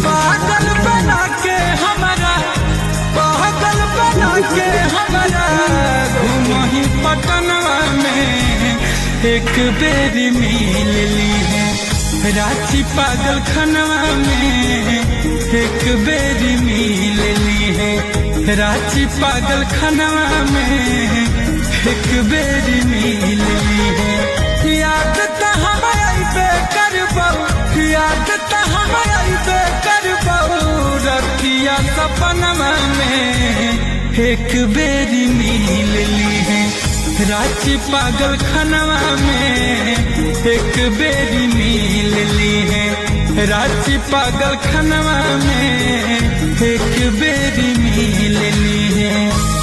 पागल बना के हमारा, पागल बना के हमारा घूमही पटनवा में एक बेरी मिल ली है। रांची पागल खनवा में एक बेरी मिल ली है। रांची पागल खनवा में एक बेरी मिल ली है। याद त हमारी करबो, याद त हमारी करबो रतिया सपनवा में एक बेरी मिल ली है। रांची पागल खनवा में एक बेरी मिल ली है। रांची पागल खनवा में एक बेरी मिल ली है।